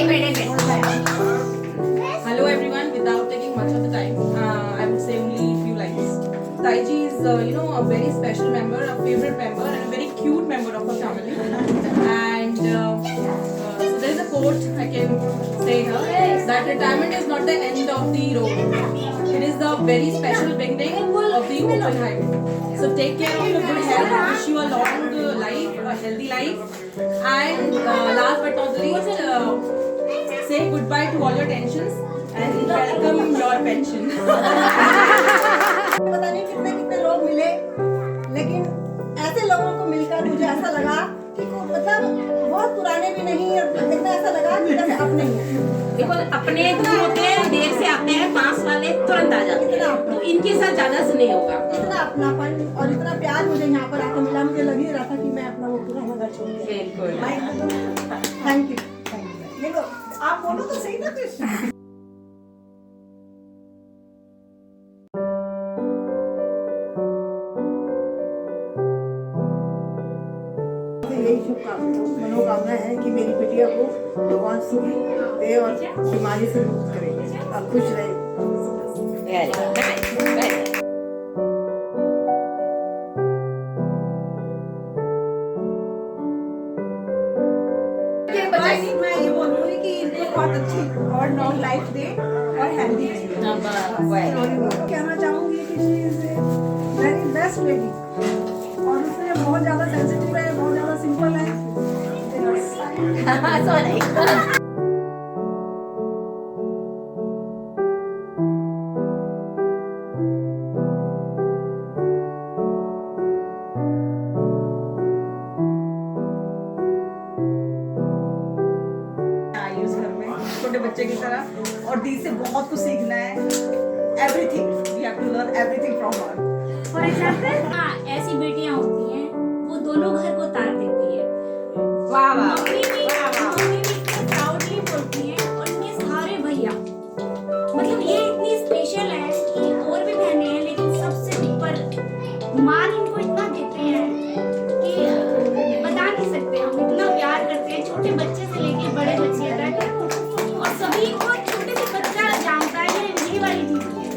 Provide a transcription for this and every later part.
Hello everyone. Without taking much of the time, I would say only few lines. Taiji is, a very special member, a favorite member, and a very cute member of our family. And so there is a quote I can say here that retirement is not the end of the road. It is the very special beginning of the open highway. So take care of your good health. Wish you a long life, a healthy life. And last but not least, say goodbye to all your tensions and welcome your pension. पता नहीं कितने कितने लोग मिले, लेकिन ऐसे लोगों को मिलकर मुझे ऐसा लगा कि मतलब बहुत पुराने भी नहीं और एकदम ऐसा लगा कि जैसे अपने ही हैं। देखो अपने दूर होते हैं, देर से आते हैं, पास वाले तुरंत आ जाते हैं, तो इनके साथ ज्यादा स्नेह होगा। इतना अपनापन और इतना प्यार मुझे यहाँ पर आकर मिला, मुझे लग ही रहा था कि मैं अपना वो पुराना घर छोड़ के। Thank you. देखो आप बोलो तो सही ना कुछ। यही मनोकामना है कि मेरी बिटिया को भगवान सुख दे और बीमारी से मुक्त करे और खुश रहे। मैं ये बोलूँगी कि इनको बहुत अच्छी और लॉन्ग लाइफ दे और हेल्दी कहना चाहूँगी कि she is very best lady और उसमें बहुत ज़्यादा सेंसिटिव है, बहुत ज़्यादा सिंपल है। छोटे बच्चे की तरह और दी से बहुत कुछ सीखना है। Everything we have to learn everything from her. For example ऐसी बेटियां होती हैं वो दोनों घर को तार देती है। वाह वाह मम्मी भी प्राउडली बोलती हैं और उनके सारे भैया, मतलब ये इतनी स्पेशल है कि और भी बहनें हैं लेकिन सबसे ऊपर मान इनको इतना देते हैं कि बता नहीं सकते। हम इतना प्यार करते हैं छोटे बच्चे से लेके बड़े बच्चे तक और सभी को छोटे से बच्चा जानता है ये वाली चीज है।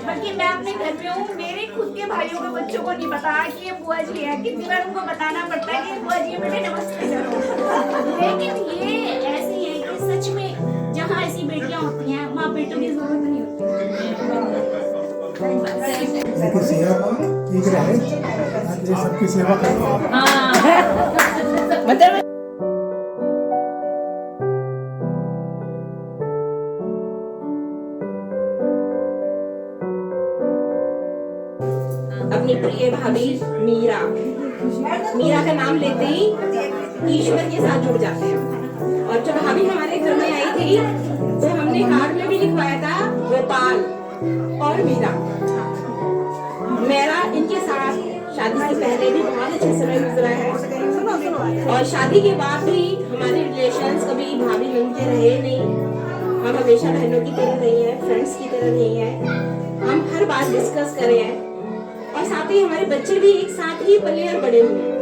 बल्कि मैं अपने घर में हूँ, मेरे खुद के भाइयों के बच्चों को नहीं पता कि ये बुआ जी है, कितनी बार उनको बताना पड़ता है कि बुआ जी बेटे नमस्ते करो। लेकिन ये ऐसी है कि सच में जहाँ ऐसी बेटियां होती हैं वहाँ बेटों की जरूरत नहीं होती। लेकिन सेवा ठीक रहे, ताकि सबकी सेवा करें। मतलब अपनी प्रिय भाभी मीरा का नाम लेते ही ईश्वर के साथ जुड़ जाते हैं। और जब भाभी हमारे घर में आई थी तो हमने कार्ड में भी लिखवाया था गोपाल और मीरा। मेरा इनके साथ शादी से पहले भी बहुत अच्छे समय गुजरा है और शादी के बाद भी हमारे रिलेशंस कभी भाभी बन के रहे नहीं। हम हमेशा बहनों की तरह रही हैं, फ्रेंड्स की तरह रही हैं। हम हर बात डिस्कस करें हैं और साथ ही हमारे बच्चे भी एक साथ ही पले और बड़े हुए।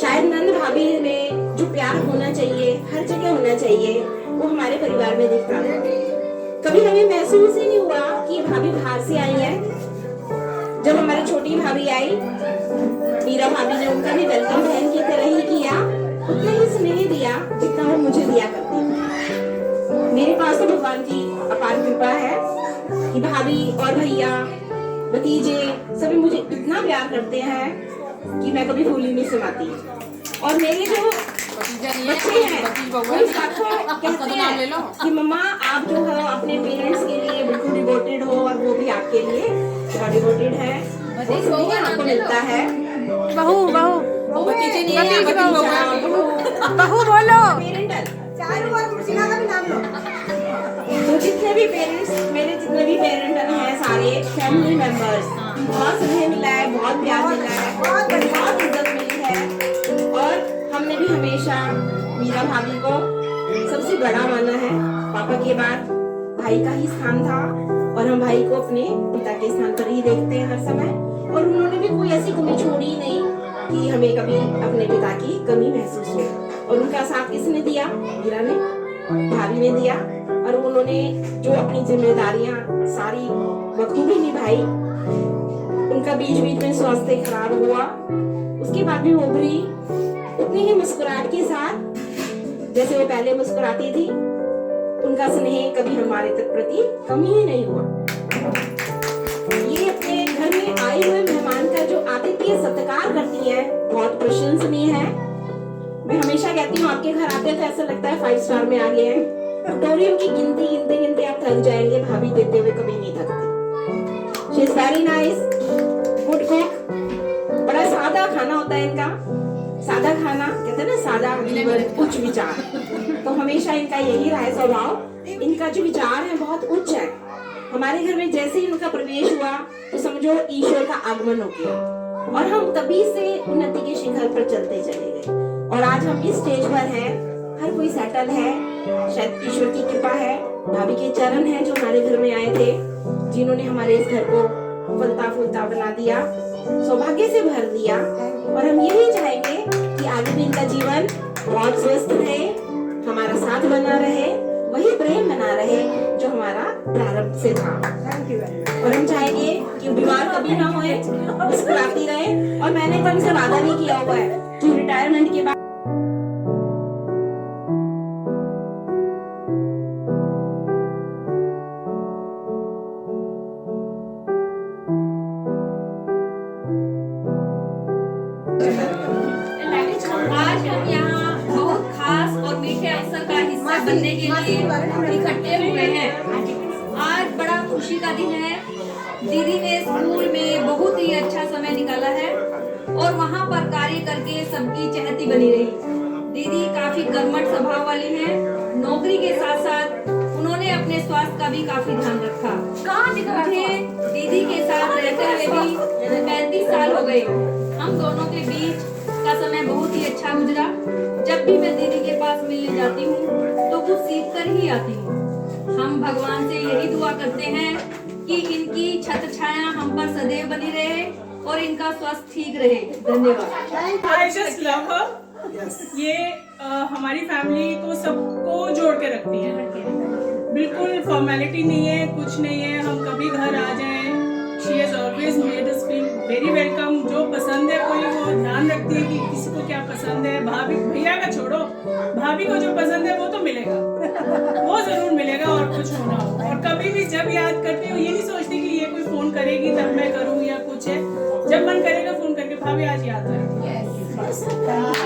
शायद नंद भाभी में जो प्यार होना चाहिए, हर जगह होना चाहिए, वो हमारे परिवार में दिखता है। कभी हमें महसूस ही नहीं हुआ कि भाभी बाहर से आई है। जब हमारी छोटी भाभी आई, मीरा भाभी ने उनका भी वेलकम बहन की तरह ही किया, उतना ही स्नेह दिया जितना वो मुझे दिया करती थी। मेरे पास तो भगवान की अपार कृपा है कि भाभी और भैया भतीजे सभी मुझे इतना प्यार करते हैं कि मैं कभी भूल ही नहीं समाती। और मेरे जो बच्चे हैं वो इस बात को कहते हैं कि मम्मा आप जो है अपने पेरेंट्स के लिए बिल्कुल डिवोटेड हो और वो भी आपके लिए बहुत डिवोटेड है। आपको मिलता है बहू भतीजे नहीं है, बहू बोलो। पेरेंटल चारों बार मुर्शिदा का भी नाम लो। तो जितने भी पेरेंट्स, मेरे जितने भी पेरेंटल हैं सारे फैमिली मेंबर्स, बहुत स्नेह मिला है, बहुत प्यार मिला है, बहुत इज्जत मिली है। और हमने भी हमेशा मीरा भाभी को सबसे बड़ा माना है। पापा के बाद भाई का ही स्थान था और हम भाई को अपने पिता के स्थान पर ही देखते हैं हर समय। और उन्होंने भी कोई ऐसी कमी छोड़ी नहीं कि हमें कभी अपने पिता की कमी महसूस हो। और उनका साथ किसने दिया? मीरा ने। भाभी ने दिया और उन्होंने जो अपनी जिम्मेदारियां सारी बखूबी निभाई। उनका बीच बीच में स्वास्थ्य खराब हुआ, उसके बाद भी उभरी उतनी ही मुस्कुराहट के साथ जैसे वो पहले मुस्कुराती थी। उनका स्नेह कभी हमारे तक प्रति कमी ही नहीं हुआ। ये अपने घर में आए हुए मेहमान का जो आतिथ्य सत्कार करती है बहुत प्रशंसनीय है। मैं हमेशा कहती हूँ आपके घर आते तो ऐसा लगता है 5 स्टार में आ गए हैं। कटोरियों की गिनती गिनते गिनते आप थक जाएंगे, भाभी देते हुए कभी नहीं थकते। She is very nice, good cook. बड़ा सादा खाना होता है इनका, सादा खाना कहते हैं ना, सादा जीवन उच्च विचार। तो हमेशा इनका यही रहा है स्वभाव। इनका जो विचार है बहुत उच्च है। हमारे घर में जैसे ही उनका प्रवेश हुआ तो समझो ईश्वर का आगमन हो गया और हम तभी से उन्नति के शिखर पर चलते चले गए और आज हम इस स्टेज पर हैं। हर कोई सेटल है, शायद ईश्वर की कृपा है। भाभी के चरण हैं जो हमारे घर में आए थे, जिन्होंने हमारे इस घर को फलता फूलता बना दिया, सौभाग्य से भर दिया। और हम यही चाहेंगे कि आगे भी इनका जीवन बहुत स्वस्थ रहे, हमारा साथ बना रहे, वही प्रेम बना रहे जो हमारा प्रारंभ से था। और हम चाहेंगे कि बीमार कभी ना होए, मुस्कुराती रहे। और मैंने तो उनसे वादा भी किया हुआ है कि रिटायरमेंट के बाद आज हम यहाँ बहुत खास और मीठे अवसर का हिस्सा बनने के लिए इकट्ठे हुए हैं। आज बड़ा खुशी का दिन है। दीदी ने स्कूल में बहुत ही अच्छा समय निकाला है और वहाँ पर कार्य करके सबकी चहेती बनी रही। दीदी काफी कर्मठ स्वभाव वाली हैं। नौकरी के साथ साथ उन्होंने अपने स्वास्थ्य का भी काफी ध्यान रखा। मुझे दीदी के साथ रहते हुए भी 35 साल हो गए। हम दोनों के बीच का समय बहुत ही अच्छा गुजरा। जब भी मैं दीदी के पास मिलने जाती हूँ तो कुछ सीख कर ही आती हूँ। हम भगवान से यही दुआ करते हैं कि इनकी छत्र छाया हम पर सदैव बनी रहे और इनका स्वास्थ्य ठीक रहे। धन्यवाद। I just love her. ये हमारी फैमिली को सबको जोड़ के रखती है। बिल्कुल फॉर्मेलिटी नहीं है, कुछ नहीं है। हम कभी घर आ जाएं, she has always made us feel very welcome। जो पसंद है कोई वो ध्यान रखती है कि किसी को क्या पसंद है। भाभी भैया का छोड़ो, भाभी को जो पसंद है वो तो मिलेगा, वो जरूर मिलेगा और कुछ होना हो। और कभी भी जब याद करती हूँ ये नहीं सोचती कि ये कोई फोन करेगी तब मैं करूँ या कुछ है। जब मन करेगा फोन करके भाभी आज याद करेगी। She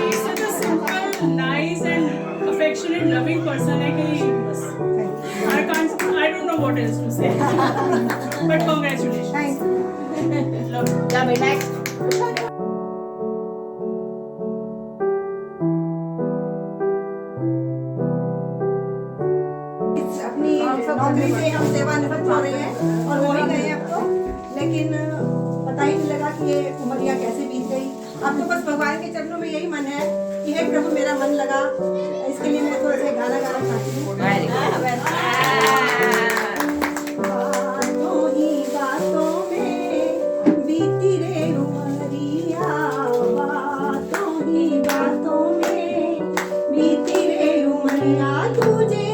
is such a simple, nice and affectionate, loving person है कि बस I don't know what else to say. But congratulations. Love you. Yeah, next. अपनी नौकरी से हम सेवानिवृत्त हो रहे हैं और हो ही गए हैं अब तो। लेकिन पता ही नहीं लगा कि ये उमरिया कैसे बीत गई। अब तो बस भगवान के चरणों में यही मन है कि हे प्रभु मेरा मन लगा। इसके लिए मैं थोड़ा सा गाना गाना चाहती हूँ। बातों ही बातों में बीती रे उमरिया, बातों ही बातों में बीती रे उमरिया। तुझे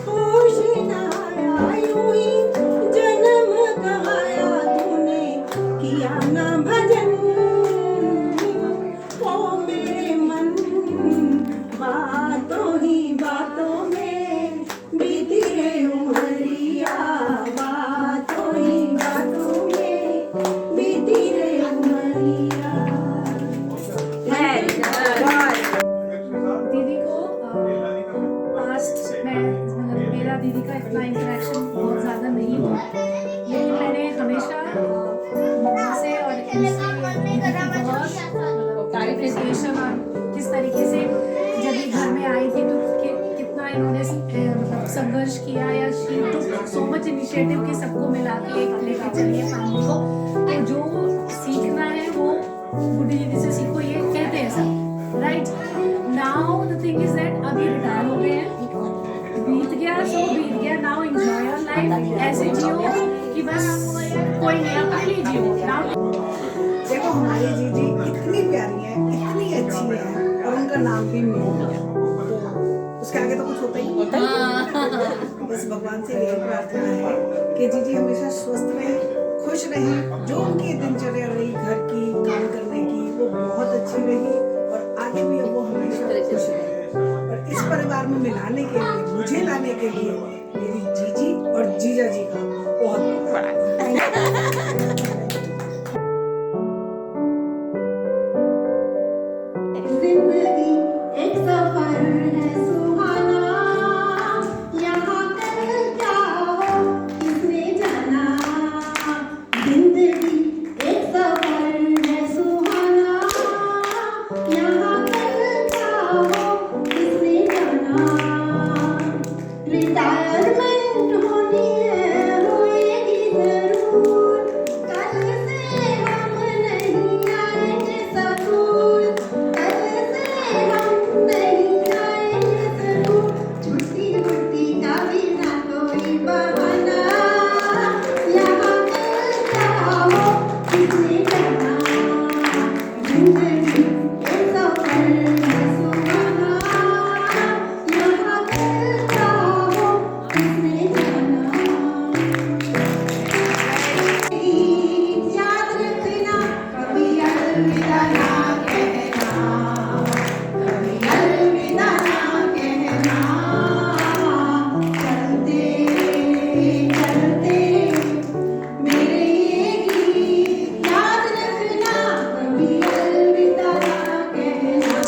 होश ना आया यूं ही जन्म गवाया तूने, किया ना भजन ओ मेरे मन। बातों ही बातों में बीती रे उमरिया, बातों ही बातों में बीती रे उमरिया। दीदी को पास्ट में मतलब मेरा दीदी का इतना इंटरेक्शन बहुत ज़्यादा नहीं हुआ, लेकिन मैंने हमेशा मम्मा से और इनसे बहुत एप्रिसिएशन और किस तरीके से जब ये घर में आई थी तो कितना इन्होंने मतलब संघर्ष किया या she took so much initiative कि सबको मिला के एक लेके चलिए फैमिली को। तो जो सीखना है वो बुढ़ी दीदी से सीखो, ये कहते हैं सब। Right now the thing is that अभी रिटायर हो गए हैं, बीत गया सो बीत गया। नाउ एंजॉय योर लाइफ, ऐसे जियो कि बस कोई नहीं, अपने लिए जियो। नाउ देखो हमारी दीदी इतनी प्यारी है, इतनी अच्छी है और उनका नाम भी मीनू है। तो उसके आगे तो कुछ होता ही नहीं। बस भगवान से यही प्रार्थना है कि जीजी हमेशा स्वस्थ रहे, खुश रहे, जो उनकी दिनचर्या रही घर की काम करने की वो बहुत अच्छी रही और आगे भी वो हमेशा खुश रहे। और इस परिवार में मिलाने के लिए, मुझे लाने के लिए मेरी जीजी और जीजा जी का बहुत बड़ा जिंदगी एक सफर है सुहाना, यहाँ कल क्या हो किसने जाना। जिंदगी एक सफर है सुहाना, यहाँ कल क्या हो किसने जाना। रिटायरमेंट होनी है होएगी जरूर, कल से हम नहीं आएंगे स्कूल, कल से हम नहीं आएंगे जरूर। छुट्टी वुट्टी का भी ना कोई बहाना, यहाँ कल क्या हो किसने जाना। जिंदगी एक सफर है सुहाना, यहाँ कल क्या हो किसने जाना। याद रखना कभी अलविदा ना कहना, कभी अलविदा ना कहना। चलते चलते मेरे ये गीत याद रखना, कभी अलविदा ना कहना।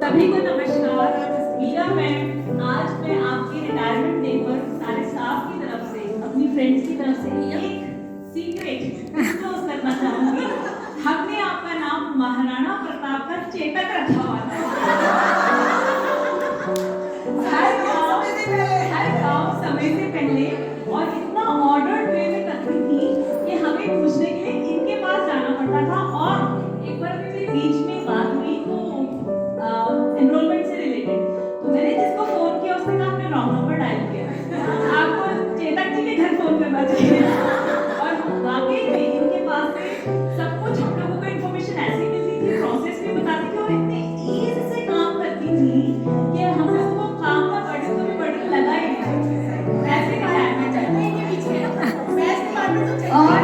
सभी को नमस्कार। मीरा मैम, आज मैं आपके रिटायरमेंट डे पर सारे स्टाफ की तरफ से, अपनी फ्रेंड्स की तरफ से एक सीक्रेट डिस्क्लोज करना चाहूंगी। हमने आपका नाम महाराणा प्रताप का चेतक रखा हुआ था। हर काम समय से पहले और इतना ऑर्डर्ड वे में करती थी कि हमें पूछने के लिए इनके पास जाना पड़ता था। और एक बार मेरे बीच में बात हुई तो एनरोलमेंट से रिलेटेड, तो मैंने जिसको फोन किया उसने कहा आपने रॉन्ग नंबर डायल किया, आपको चेतक जी के घर फोन करना चाहिए। और वाकई में इनके पास से सब कुछ हम लोगों को इन्फॉर्मेशन ऐसी मिलती थी, प्रोसेस भी बताती थी और इतने ईज से काम करती थी कि हम लोगों को काम का बर्डन तो भी बर्डन लगा ही नहीं। ऐसे का है मैं चलने के पीछे और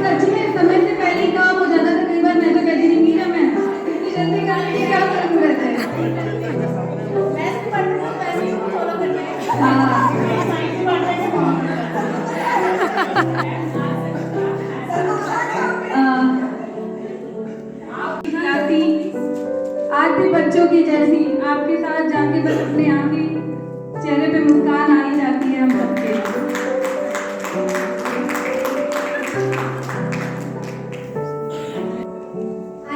सच में समय से पहले ही काम हो जाता था। कई बार मैं तो कहती थी मीरा मैं इतनी जल्दी करने की क्या जरूरत है। आज भी बच्चों की जैसी आपके साथ जाके बस अपने आप ही चेहरे पे मुस्कान आ ही जाती है हम सबके।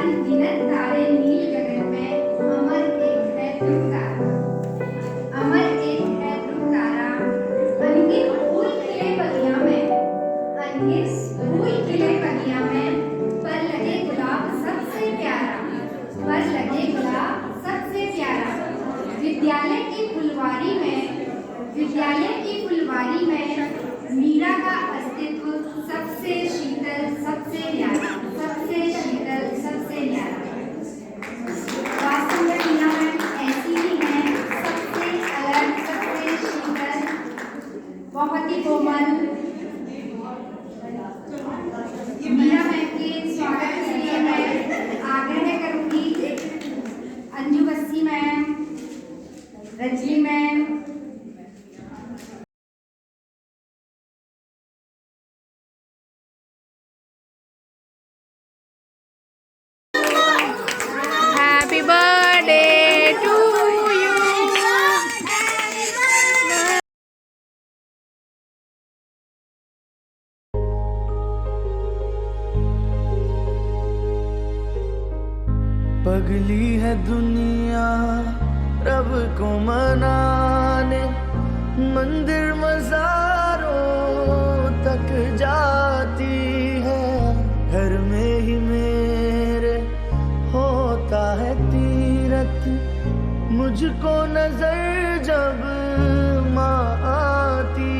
अनगिनत तारे नील गगन में अमर एक है ध्रुव तारा, अमर एक है ध्रुव तारा। अनगिनत फूल खिले बगिया में, अनगिनत फूल खिले बगिया में, पर लगे गुलाब सबसे प्यारा, पर लगे गुलाब सबसे प्यारा। विद्यालय की फुलवारी में, विद्यालय की फुलवारी में मीरा का अस्तित्व सबसे शीतल सबसे न्यारा, सबसे शीतल सबसे न्यारा। वास्तव में मीरा मैम ऐसी ही हैं, सबसे अलग सबसे शीतल, बहुत ही कोमल। मीरा मैम के स्वागत के लिए मैं आग्रह करूंगी Anju Bassi ma'am, Rajni ma'am, Happy birthday to you. पगली है दुनिया रब को मनाने, मंदिर मज़ारों तक जाती है। घर में ही मेरे हो है तीरथ मुझको नजर जब माँ आती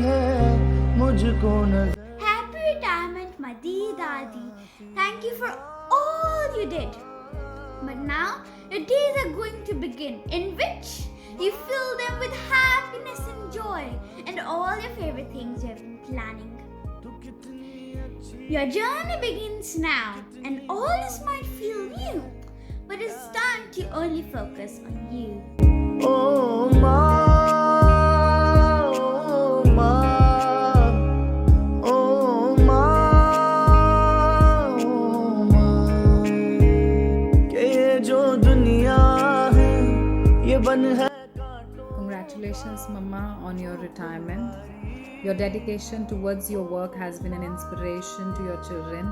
है, मुझको नजर। Happy retirement, my dear Dadi. Thank you for all you did. But now your days are going to begin, in which you fill them with happiness and joy and all your favorite things you have been planning. Your journey begins now, and all this might feel new, but it's time to only focus on you. Oh माँ, oh माँ, oh माँ, oh माँ, कि ये जो दुनिया है ये बन है। Congratulations, Mama, on your retirement. Your dedication towards your work has been an inspiration to your children.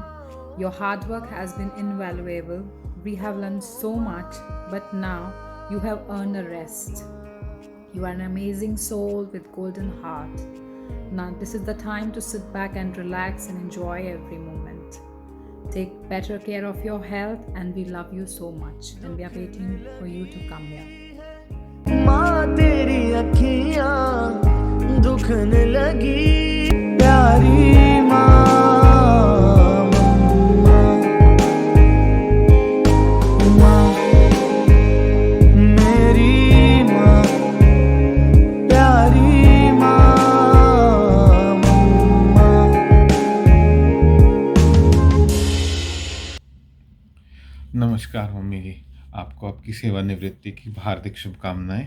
Your hard work has been invaluable. We have learned so much, but now you have earned a rest. You are an amazing soul with golden heart. Now this is the time to sit back and relax and enjoy every moment. Take better care of your health, and we love you so much, and we are waiting for you to come here. माँ तेरी अखियाँ दुखने लगी, प्यारी माँ, माँ मेरी माँ, प्यारी माँ, माँ। नमस्कार मम्मी जी, आपको आपकी सेवानिवृत्ति की हार्दिक शुभकामनाएं।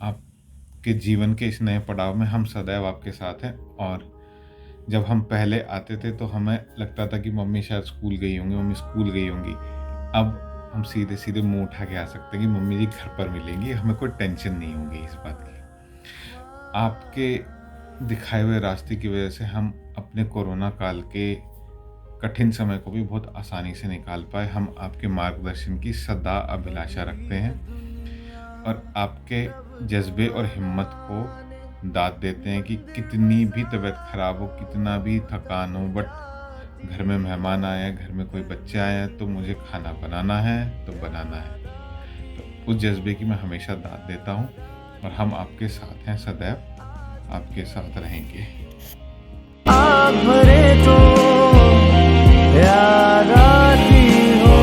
आपके जीवन के इस नए पड़ाव में हम सदैव आपके साथ हैं। और जब हम पहले आते थे तो हमें लगता था कि मम्मी शायद स्कूल गई होंगी, मम्मी स्कूल गई होंगी। अब हम सीधे सीधे मुंह उठा के आ सकते हैं कि मम्मी जी घर पर मिलेंगी, हमें कोई टेंशन नहीं होगी इस बात की। आपके दिखाए हुए रास्ते की वजह से हम अपने कोरोना काल के कठिन समय को भी बहुत आसानी से निकाल पाए। हम आपके मार्गदर्शन की सदा अभिलाषा रखते हैं और आपके जज्बे और हिम्मत को दाद देते हैं कि कितनी भी तबीयत खराब हो, कितना भी थकान हो, बट घर में मेहमान आए हैं, घर में कोई बच्चे आए हैं तो मुझे खाना बनाना है तो बनाना है। तो उस जज्बे की मैं हमेशा दाद देता हूँ और हम आपके साथ हैं, सदैव आपके साथ रहेंगे। आप भरे तो याद आती हो,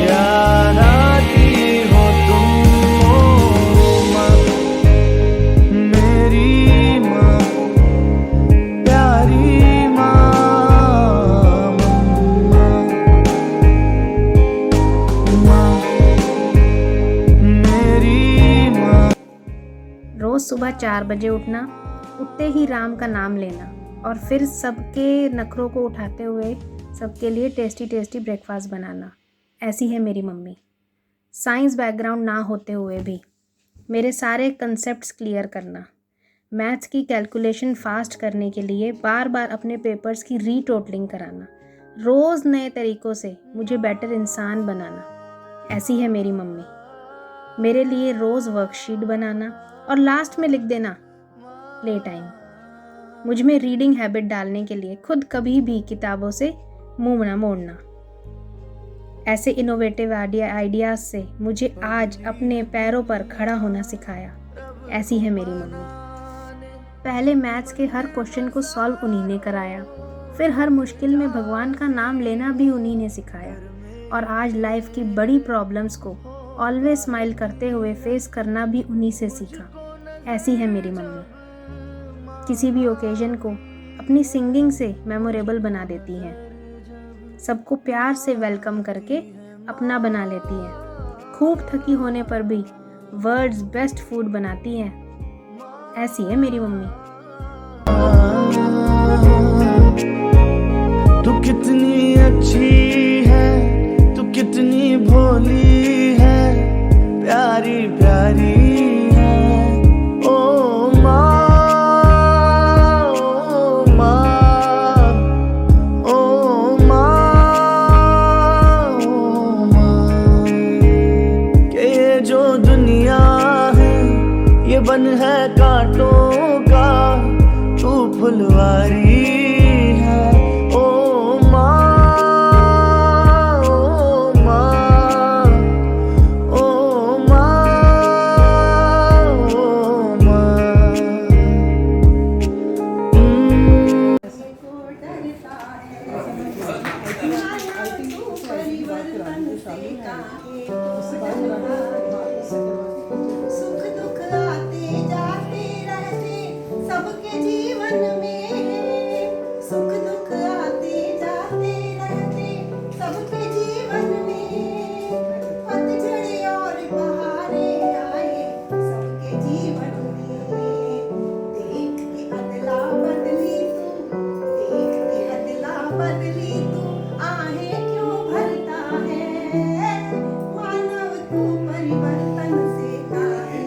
याद आती हो तुम, ओ माँ मेरी माँ, प्यारी माँ, माँ मेरी माँ। रोज़ सुबह 4 बजे उठना, उठते ही राम का नाम लेना और फिर सबके नखरों को उठाते हुए सबके लिए टेस्टी टेस्टी ब्रेकफास्ट बनाना। ऐसी है मेरी मम्मी। साइंस बैकग्राउंड ना होते हुए भी मेरे सारे कंसेप्ट्स क्लियर करना, मैथ्स की कैलकुलेशन फास्ट करने के लिए बार बार अपने पेपर्स की रीटोटलिंग कराना, रोज़ नए तरीक़ों से मुझे बेटर इंसान बनाना। ऐसी है मेरी मम्मी। मेरे लिए रोज़ वर्कशीट बनाना और लास्ट में लिख देना प्ले टाइम। मुझ में रीडिंग हैबिट डालने के लिए खुद कभी भी किताबों से मुंह ना मोड़ना। ऐसे इनोवेटिव आइडियाज़ से मुझे आज अपने पैरों पर खड़ा होना सिखाया। ऐसी है मेरी मम्मी। पहले मैथ्स के हर क्वेश्चन को सॉल्व उन्हीं ने कराया, फिर हर मुश्किल में भगवान का नाम लेना भी उन्हीं ने सिखाया, और आज लाइफ की बड़ी प्रॉब्लम्स को ऑलवेज स्माइल करते हुए फेस करना भी उन्हीं से सीखा। ऐसी है मेरी मम्मी। किसी भी ओकेजन को अपनी सिंगिंग से मेमोरेबल बना देती हैं, सबको प्यार से वेलकम करके अपना बना लेती हैं, खूब थकी होने पर भी वर्ल्ड्स बेस्ट फूड बनाती हैं। ऐसी है मेरी मम्मी। तू कितनी अच्छी है, तू कितनी भोली है, प्यारी प्यारी है, ओ माँ, ओ माँ, ओ माँ, ओ माँ, कि ये जो दुनिया है ये बन है कांटों का, तू फुलवारी है, ओ माँ, ओ माँ। सुख दुख आते जाते रहते सबके जीवन में, सुख दुख आते जाते रहते सबके जीवन में, पतझड़ और बहारें आए सबके जीवन में, देख के अदला बदली तू, देख के अदला बदली तू, आहें क्यों भरता है, मानव तू परिवर्तन से काहे।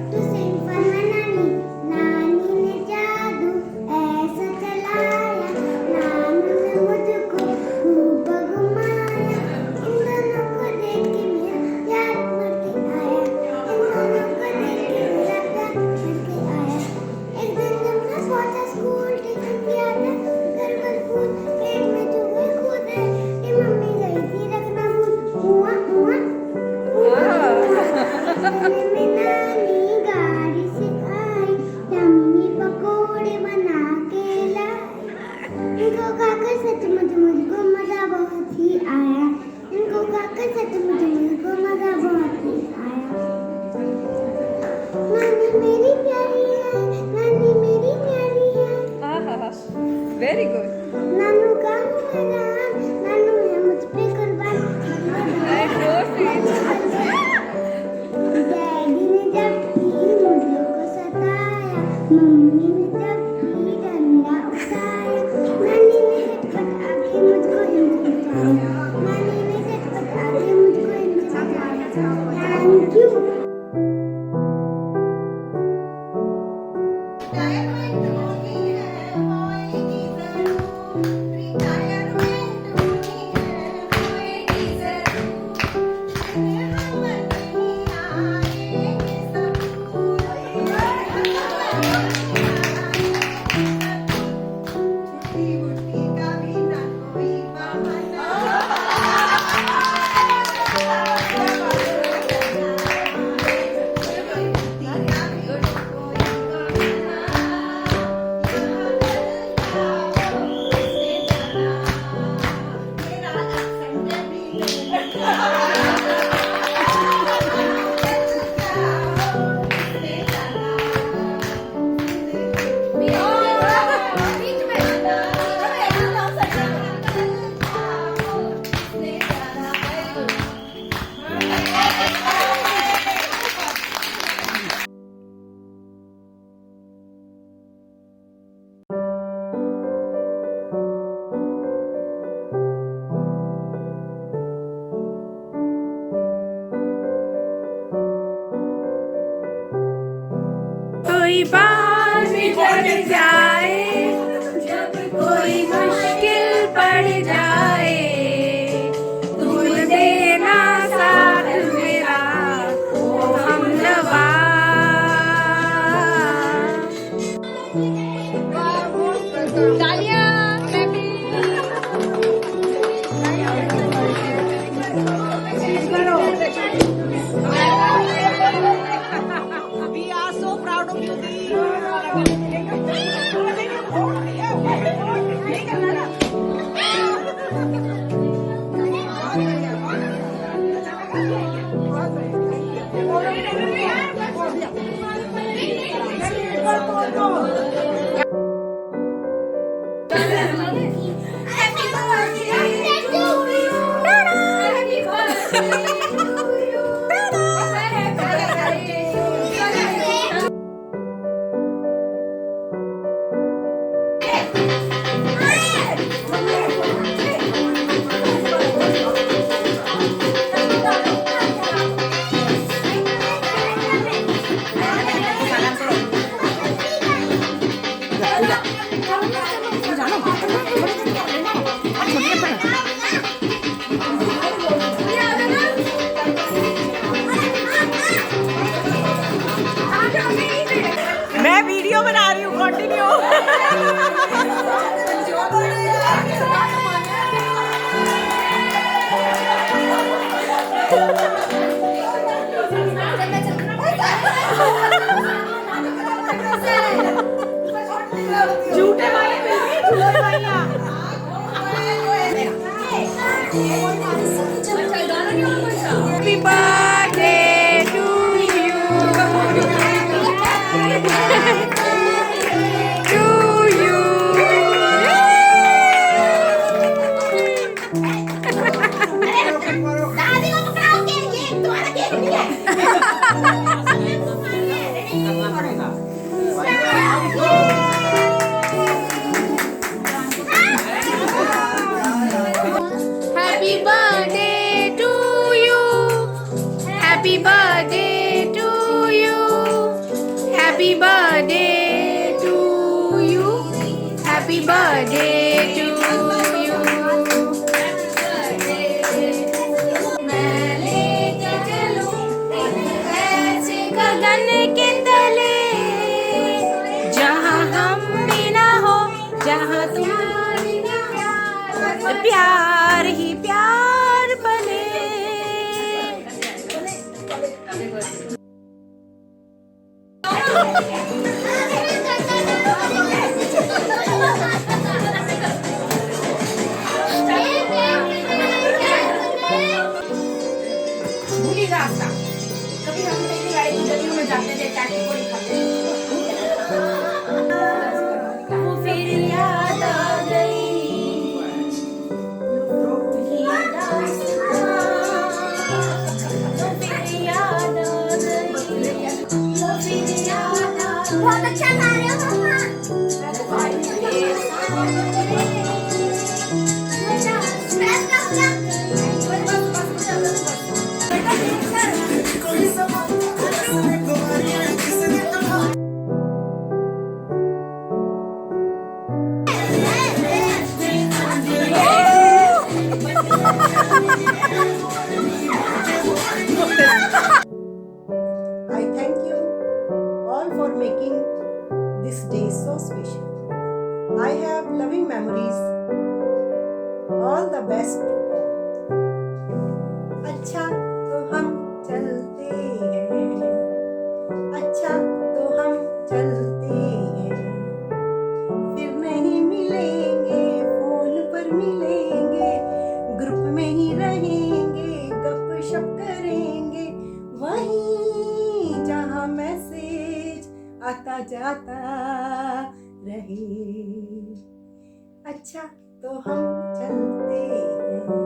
To sing for my नानी, नानी ने जादू ऐसा चलाया, नानी ने मुझको खूब घुमाया, इन दोनों को देख के मेरा प्यार बढ़ के आया, इन दोनों को देख के मेरा प्यार बढ़ के आया। एक दिन जब मैं पहुंचा स्कूल, टिफिन किया था घर पर फूल, पेट में चूहे कूदे, ये मम्मी गई थी रखना फूल, हुआ हुआ में नानी गाड़ी से आई, यम्मी पकोड़े बना के लाई, इनको खाकर सचमुच मुझको मजा बहुत ही आया, इनको खाकर सचमुच मुझको मजा बहुत ही आया। नानी मेरी प्यारी है, नानी मेरी प्यारी है, वेरी गुड। नानू का हूँ मैं जान, नानू है मुझ पे कुर्बान। डैडी ने जब भी मुझे को सताया, मम्मी ने जब भी डंडा उठाया, नानी ने झटपट आके मुझको हिंदी बचाया, नानी ने झटपट आके मुझको हिंदी बचाया। Thank you. रिटायरमेंट होनी है होएगी जरूर, रिटायरमेंट होनी है होएगी जरूर, हम नहीं आएंगे सबूर, छुट्टी वुट्टी का भी ना कोई बहाना, कोई बात बिगड़ जाए, जब कोई मुश्किल पड़ जाए, तुम देना साथ मेरा ओ हमनवा। We are so proud of you, Dee. Happy birthday to you. To you. दादी को पकड़ाओगे ये तुम्हारा केक नहीं है Happy birthday to you. Happy birthday to you. Happy birthday to you. Happy birthday to you. मैं लेके चलूं ऐसे गगन के तले जहाँ हम भी ना हो जहाँ तुम भी ना हो प्यार ही प्यार बने भूली रास्ता कभी हम नहीं गाड़ी की गलियों में जाते थे टैक्सी को खाते वो फिर याद आ गई ये रास्ता वो फिर याद आ गई वो फिर याद आ गई बहुत अच्छा गा रहे हो I thank you all for making this day so special. I have loving memories. All the best to all. अच्छा तो हम चलते हैं अच्छा तो हम चलते हैं फिर नहीं मिलेंगे फोन पर मिलेंगे ग्रुप में ही रहेंगे गपशप करेंगे वहीं जहाँ मैसेज आता जाता रहे अच्छा तो हम चलते हैं